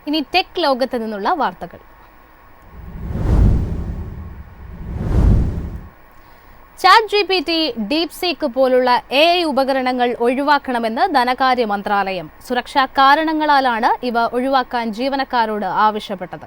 ഇനി ടെക് ലോകത്ത് നിന്നുള്ള വാർത്തകൾ. ChatGPT, DeepSeek പോലുള്ള AI ഉപകരണങ്ങൾ ഒഴിവാക്കണമെന്ന് ധനകാര്യ മന്ത്രാലയം. സുരക്ഷാ കാരണങ്ങളാലാണ് ഇവ ഒഴിവാക്കാൻ ജീവനക്കാരോട് ആവശ്യപ്പെട്ടത്.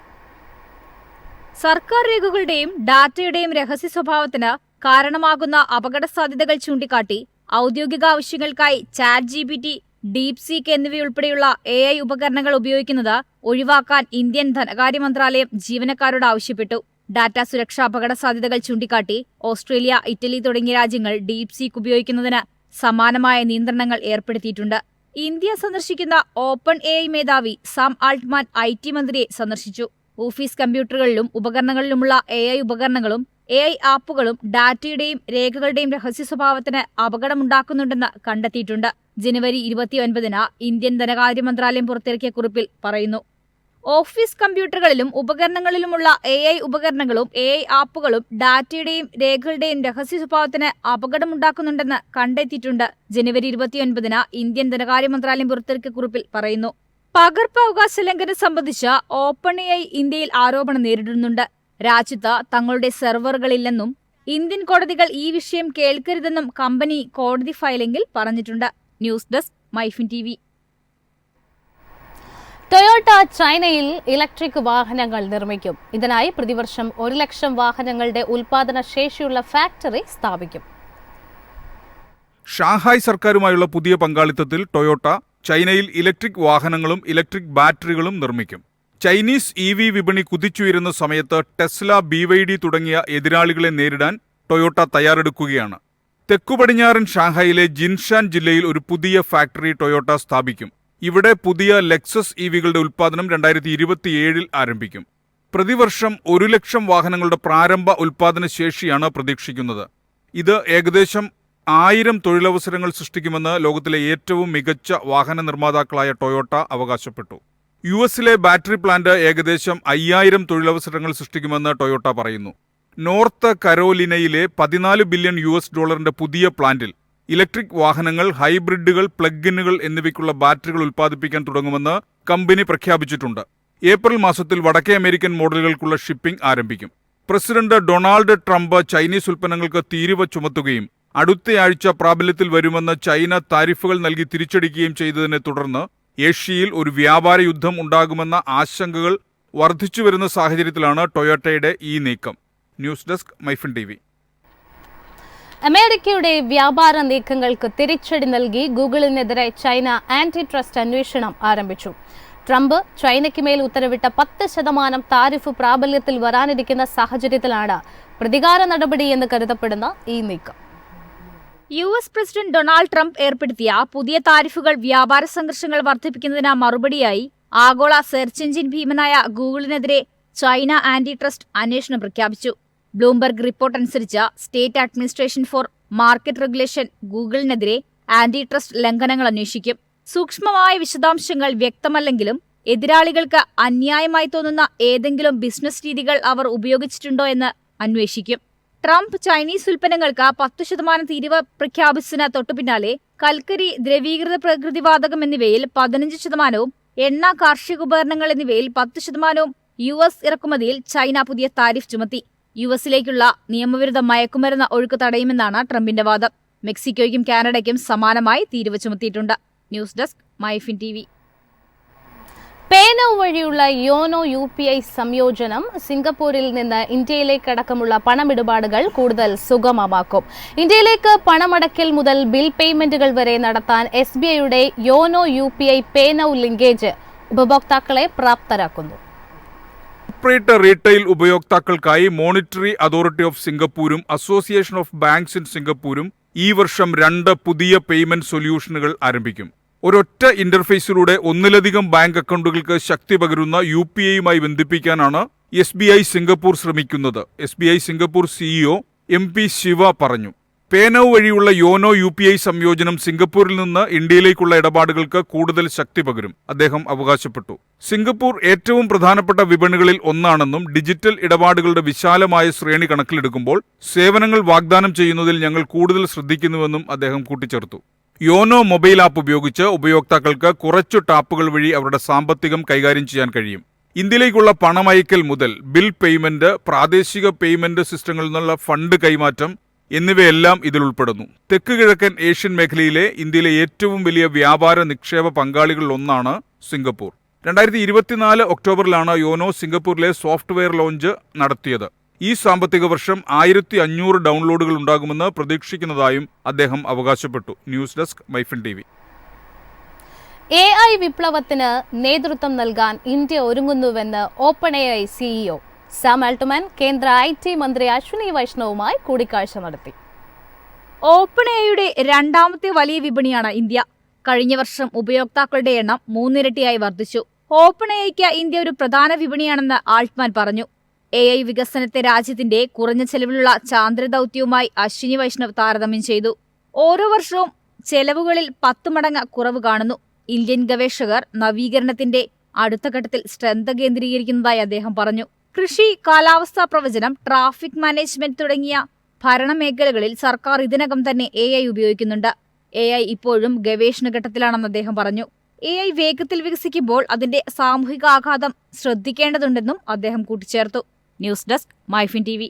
സർക്കാർ രേഖകളുടെയും ഡാറ്റയുടെയും രഹസ്യ സ്വഭാവത്തിന് കാരണമാകുന്ന അപകട സാധ്യതകൾ ചൂണ്ടിക്കാട്ടി ഔദ്യോഗിക ആവശ്യങ്ങൾക്കായി ChatGPT, DeepSeek എന്നിവയുൾപ്പെടെയുള്ള AI ഉപകരണങ്ങൾ ഉപയോഗിക്കുന്നത് ഒഴിവാക്കാൻ ഇന്ത്യൻ ധനകാര്യ മന്ത്രാലയം ജീവനക്കാരോട് ആവശ്യപ്പെട്ടു. ഡാറ്റ സുരക്ഷാ അപകട സാധ്യതകൾ ചൂണ്ടിക്കാട്ടി ഓസ്ട്രേലിയ, ഇറ്റലി തുടങ്ങിയ രാജ്യങ്ങൾ DeepSeek ഉപയോഗിക്കുന്നതിന് സമാനമായ നിയന്ത്രണങ്ങൾ ഏർപ്പെടുത്തിയിട്ടുണ്ട്. ഇന്ത്യ സന്ദർശിക്കുന്ന OpenAI മേധാവി സാം ആൾട്ട്മാൻ IT മന്ത്രിയെ സന്ദർശിച്ചു. ഓഫീസ് കമ്പ്യൂട്ടറുകളിലും ഉപകരണങ്ങളിലുമുള്ള AI ഉപകരണങ്ങളും AI ആപ്പുകളും ഡാറ്റയുടെയും രേഖകളുടെയും രഹസ്യ സ്വഭാവത്തിന് അപകടമുണ്ടാക്കുന്നുണ്ടെന്ന് കണ്ടെത്തിയിട്ടുണ്ട്. ജനുവരി 29-ന് ഇന്ത്യൻ ധനകാര്യ മന്ത്രാലയം പുറത്തിറക്കിയ കുറിപ്പിൽ പറയുന്നു. ഓഫീസ് കമ്പ്യൂട്ടറുകളിലും ഉപകരണങ്ങളിലുമുള്ള AI ഉപകരണങ്ങളും AI ആപ്പുകളും ഡാറ്റയുടെയും രേഖകളുടെയും രഹസ്യ സ്വഭാവത്തിന് അപകടമുണ്ടാക്കുന്നുണ്ടെന്ന് കണ്ടെത്തിയിട്ടുണ്ട്. ജനുവരി 29-ന് ഇന്ത്യൻ ധനകാര്യ മന്ത്രാലയം പുറത്തിറക്കിയ കുറിപ്പിൽ പറയുന്നു. പകർപ്പവകാശ ലംഘനം സംബന്ധിച്ച് OpenAI ഇന്ത്യയിൽ ആരോപണം നേരിടുന്നുണ്ട്. രാജ്യത്ത് തങ്ങളുടെ സെർവറുകളില്ലെന്നും ഇന്ത്യൻ കോടതികൾ ഈ വിഷയം കേൾക്കരുതെന്നും കമ്പനി കോടതി ഫയലിംഗിൽ പറഞ്ഞിട്ടുണ്ട്. News desk MyFin TV. Toyota ചൈനയിൽ ഇലക്ട്രിക് വാഹനങ്ങൾ നിർമ്മിക്കും. ഇതിനായി പ്രതിവർഷം 1 ലക്ഷം വാഹനങ്ങളുടെ ഉൽപാദന ശേഷിയുള്ള ഫാക്ടറി സ്ഥാപിക്കും. ഷാങ്ഹായ് സർക്കാരുമായുള്ള പുതിയ പങ്കാളിത്തത്തിൽ ടൊയോട്ട ചൈനയിൽ ഇലക്ട്രിക് വാഹനങ്ങളും ഇലക്ട്രിക് ബാറ്ററികളും നിർമ്മിക്കും. ചൈനീസ് EV വിപണി കുതിച്ചുയരുന്ന സമയത്ത് ടെസ്ല, BYD തുടങ്ങിയ എതിരാളികളെ നേരിടാൻ ടൊയോട്ട തയ്യാറെടുക്കുകയാണ്. തെക്കുപടിഞ്ഞാറൻ ഷാങ്ഹായിലെ ജിൻഷാൻ ജില്ലയിൽ ഒരു പുതിയ ഫാക്ടറി ടൊയോട്ട സ്ഥാപിക്കും. ഇവിടെ പുതിയ ലെക്സസ് EVകളുടെ ഉൽപ്പാദനം 2027-ൽ ആരംഭിക്കും. പ്രതിവർഷം 1 ലക്ഷം വാഹനങ്ങളുടെ പ്രാരംഭ ഉൽപ്പാദന ശേഷിയാണ് പ്രതീക്ഷിക്കുന്നത്. ഇത് ഏകദേശം 1000 തൊഴിലവസരങ്ങൾ സൃഷ്ടിക്കുമെന്ന് ലോകത്തിലെ ഏറ്റവും മികച്ച വാഹന നിർമ്മാതാക്കളായ ടൊയോട്ട അവകാശപ്പെട്ടു. US-ലെ ബാറ്ററി പ്ലാന്റ് ഏകദേശം 5000 തൊഴിലവസരങ്ങൾ സൃഷ്ടിക്കുമെന്ന് ടൊയോട്ട പറയുന്നു. നോർത്ത് കരോലിനയിലെ $14 ബില്യൺ പുതിയ പ്ലാന്റിൽ ഇലക്ട്രിക് വാഹനങ്ങൾ, ഹൈബ്രിഡുകൾ, പ്ലഗ്-ഇന്നുകൾ എന്നിവയ്ക്കുള്ള ബാറ്ററികൾ ഉൽപ്പാദിപ്പിക്കാൻ തുടങ്ങുമെന്ന് കമ്പനി പ്രഖ്യാപിച്ചിട്ടുണ്ട്. ഏപ്രിൽ മാസത്തിൽ വടക്കേ അമേരിക്കൻ മോഡലുകൾക്കുള്ള ഷിപ്പിംഗ് ആരംഭിക്കും. പ്രസിഡന്റ് ഡൊണാൾഡ് ട്രംപ് ചൈനീസ് ഉൽപ്പന്നങ്ങൾക്ക് തീരുവ ചുമത്തുകയും അടുത്തയാഴ്ച പ്രാബല്യത്തിൽ വരുമെന്ന് ചൈന താരിഫുകൾ നൽകി തിരിച്ചടിക്കുകയും ചെയ്തതിനെ തുടർന്ന് ഏഷ്യയിൽ ഒരു വ്യാപാര യുദ്ധം ഉണ്ടാകുമെന്ന ആശങ്കകൾ വർദ്ധിച്ചുവരുന്ന സാഹചര്യത്തിലാണ് ടൊയോട്ടയുടെ ഈ നീക്കം. News desk MyFin TV. അമേരിക്കയുടെ വ്യാപാര നീക്കങ്ങൾക്ക് തിരിച്ചടി നൽകി ഗൂഗിളിനെതിരെ ചൈന ആന്റി ട്രസ്റ്റ് അന്വേഷണം ആരംഭിച്ചു. ട്രംപ് ചൈനയ്ക്ക് മേൽ ഉത്തരവിട്ട 10% താരിഫ് പ്രാബല്യത്തിൽ വരാനിരിക്കുന്ന സാഹചര്യത്തിലാണ് പ്രതികാര നടപടിയെന്ന് കരുതപ്പെടുന്ന ഈ നീക്കം. US പ്രസിഡന്റ് ഡൊണാൾഡ് ട്രംപ് ഏർപ്പെടുത്തിയ പുതിയ താരിഫുകൾ വ്യാപാര സംഘർഷങ്ങൾ വർദ്ധിപ്പിക്കുന്നതിന് മറുപടിയായി ആഗോള സെർച്ച് എഞ്ചിൻ ഭീമനായ ഗൂഗിളിനെതിരെ ചൈന ആന്റി ട്രസ്റ്റ് അന്വേഷണം പ്രഖ്യാപിച്ചു. ബ്ലൂംബർഗ് റിപ്പോർട്ട് അനുസരിച്ച് state administration for market regulation ഗൂഗിളിനെതിരെ ആന്റി ട്രസ്റ്റ് ലംഘനങ്ങൾ അന്വേഷിക്കും. സൂക്ഷ്മമായ വിശദാംശങ്ങൾ വ്യക്തമല്ലെങ്കിലും എതിരാളികൾക്ക് അന്യായമായി തോന്നുന്ന ഏതെങ്കിലും ബിസിനസ് രീതികൾ അവർ ഉപയോഗിച്ചിട്ടുണ്ടോ എന്ന് അന്വേഷിക്കും. ട്രംപ് ചൈനീസ് ഉൽപ്പന്നങ്ങൾക്ക് 10% തീരുവ പ്രഖ്യാപിച്ചതിന് തൊട്ടുപിന്നാലെ കൽക്കരി, ദ്രവീകൃത പ്രകൃതിവാതകം എന്നിവയിൽ 15%, എണ്ണ, കാർഷിക ഉപകരണങ്ങൾ എന്നിവയിൽ 10% US ഇറക്കുമതിയിൽ ചൈന പുതിയ താരിഫ് ചുമത്തി. US-ലേക്കുള്ള നിയമവിരുദ്ധ മയക്കുമരുന്ന് ഒഴുക്ക് തടയുമെന്നാണ് ട്രംപിന്റെ വാദം. മെക്സിക്കോയ്ക്കും കാനഡയ്ക്കും സമാനമായി തീരുവ ചുമത്തിയിട്ടുണ്ട്. News desk MyFin TV. PayNow വഴിയുള്ള യോനോ UPI സംയോജനം സിംഗപ്പൂരിൽ നിന്ന് ഇന്ത്യയിലേക്കടക്കമുള്ള പണമിടപാടുകൾ കൂടുതൽ സുഗമമാക്കും. ഇന്ത്യയിലേക്ക് പണമടയ്ക്കൽ മുതൽ ബിൽ പേയ്മെന്റുകൾ വരെ നടത്താൻ SBIയുടെ യോനോ UPI പേനൗ ലിങ്കേജ് ഉപഭോക്താക്കളെ പ്രാപ്തരാക്കുന്നു. കോർപ്പറേറ്റ് റീറ്റെയിൽ ഉപയോക്താക്കൾക്കായി മോണിറ്ററി അതോറിറ്റി ഓഫ് സിംഗപ്പൂരും അസോസിയേഷൻ ഓഫ് ബാങ്ക്സ് ഇൻ സിംഗപ്പൂരും ഈ വർഷം 2 പുതിയ പേയ്മെന്റ് സൊല്യൂഷനുകൾ ആരംഭിക്കും. ഒരൊറ്റ ഇന്റർഫേസിലൂടെ ഒന്നിലധികം ബാങ്ക് അക്കൗണ്ടുകൾക്ക് ശക്തി പകരുന്ന UPIയുമായി ബന്ധിപ്പിക്കാനാണ് SBI സിംഗപ്പൂർ ശ്രമിക്കുന്നത്. SBI Singapore CEO MP Shiva പറഞ്ഞു. പേനൗ വഴിയുള്ള യോനോ UPI സംയോജനം സിംഗപ്പൂരിൽ നിന്ന് ഇന്ത്യയിലേക്കുള്ള ഇടപാടുകൾക്ക് കൂടുതൽ ശക്തി പകരും, അദ്ദേഹം അവകാശപ്പെട്ടു. സിംഗപ്പൂർ ഏറ്റവും പ്രധാനപ്പെട്ട വിപണികളിൽ ഒന്നാണെന്നും ഡിജിറ്റൽ ഇടപാടുകളുടെ വിശാലമായ ശ്രേണി കണക്കിലെടുക്കുമ്പോൾ സേവനങ്ങൾ വാഗ്ദാനം ചെയ്യുന്നതിൽ ഞങ്ങൾ കൂടുതൽ ശ്രദ്ധിക്കുന്നുവെന്നും അദ്ദേഹം കൂട്ടിച്ചേർത്തു. യോനോ മൊബൈൽ ആപ്പ് ഉപയോഗിച്ച് ഉപയോക്താക്കൾക്ക് കുറച്ചു ടാപ്പുകൾ വഴി അവരുടെ സാമ്പത്തികം കൈകാര്യം ചെയ്യാൻ കഴിയും. ഇന്ത്യയിലേക്കുള്ള പണമയക്കൽ മുതൽ ബിൽ പേയ്മെന്റ്, പ്രാദേശിക പേയ്മെന്റ് സിസ്റ്റങ്ങളിൽ നിന്നുള്ള ഫണ്ട് കൈമാറ്റം എന്നിവയെല്ലാം ഇതിൽ ഉൾപ്പെടുന്നു. തെക്ക് കിഴക്കൻ ഏഷ്യൻ മേഖലയിലെ ഇന്ത്യയിലെ ഏറ്റവും വലിയ വ്യാപാര നിക്ഷേപ പങ്കാളികളിലൊന്നാണ് സിംഗപ്പൂർ. 2024 ഒക്ടോബറിലാണ് യോനോ സിംഗപ്പൂരിലെ സോഫ്റ്റ്വെയർ ലോഞ്ച് നടത്തിയത്. ഈ സാമ്പത്തിക വർഷം 1500 ഡൗൺലോഡുകൾ ഉണ്ടാകുമെന്ന് പ്രതീക്ഷിക്കുന്നതായും അദ്ദേഹം അവകാശപ്പെട്ടു. News desk MyFin TV. AI വിപ്ലവത്തിന് നേതൃത്വം നൽകാൻ ഇന്ത്യ ഒരുങ്ങുന്നുവെന്ന് OpenAI CEO സാം ആൾട്ട്മാൻ കേന്ദ്ര IT മന്ത്രി അശ്വിനി വൈഷ്ണവുമായി കൂടിക്കാഴ്ച നടത്തി. ഓപ്പൺഎഐയുടെ രണ്ടാമത്തെ വലിയ വിപണിയാണ് ഇന്ത്യ. കഴിഞ്ഞ വർഷം ഉപയോക്താക്കളുടെ എണ്ണം 3 ഇരട്ടിയായി വർദ്ധിച്ചു. ഓപ്പൺഎഐക്ക് ഇന്ത്യ ഒരു പ്രധാന വിപണിയാണെന്ന് ആൾട്ട്മാൻ പറഞ്ഞു. AI വികസനത്തെ രാജ്യത്തിന്റെ കുറഞ്ഞ ചെലവിലുള്ള ചാന്ദ്ര ദൗത്യവുമായി അശ്വിനി വൈഷ്ണവ് താരതമ്യം ചെയ്തു. ഓരോ വർഷവും ചെലവുകളിൽ 10 മടങ്ങ് കുറവ് കാണുന്നു. ഇന്ത്യൻ ഗവേഷകർ നവീകരണത്തിന്റെ അടുത്ത ഘട്ടത്തിൽ ശ്രദ്ധ കേന്ദ്രീകരിക്കുന്നതായി അദ്ദേഹം പറഞ്ഞു. കൃഷി, കാലാവസ്ഥാ പ്രവചനം, ട്രാഫിക് മാനേജ്മെന്റ് തുടങ്ങിയ ഭരണമേഖലകളിൽ സർക്കാർ ഇതിനകം തന്നെ AI ഉപയോഗിക്കുന്നുണ്ട്. AI ഇപ്പോഴും ഗവേഷണ ഘട്ടത്തിലാണെന്ന് അദ്ദേഹം പറഞ്ഞു. AI വേഗത്തിൽ വികസിക്കുമ്പോൾ അതിന്റെ സാമൂഹിക ആഘാതം ശ്രദ്ധിക്കേണ്ടതുണ്ടെന്നും അദ്ദേഹം കൂട്ടിച്ചേർത്തു. News desk MyFin TV.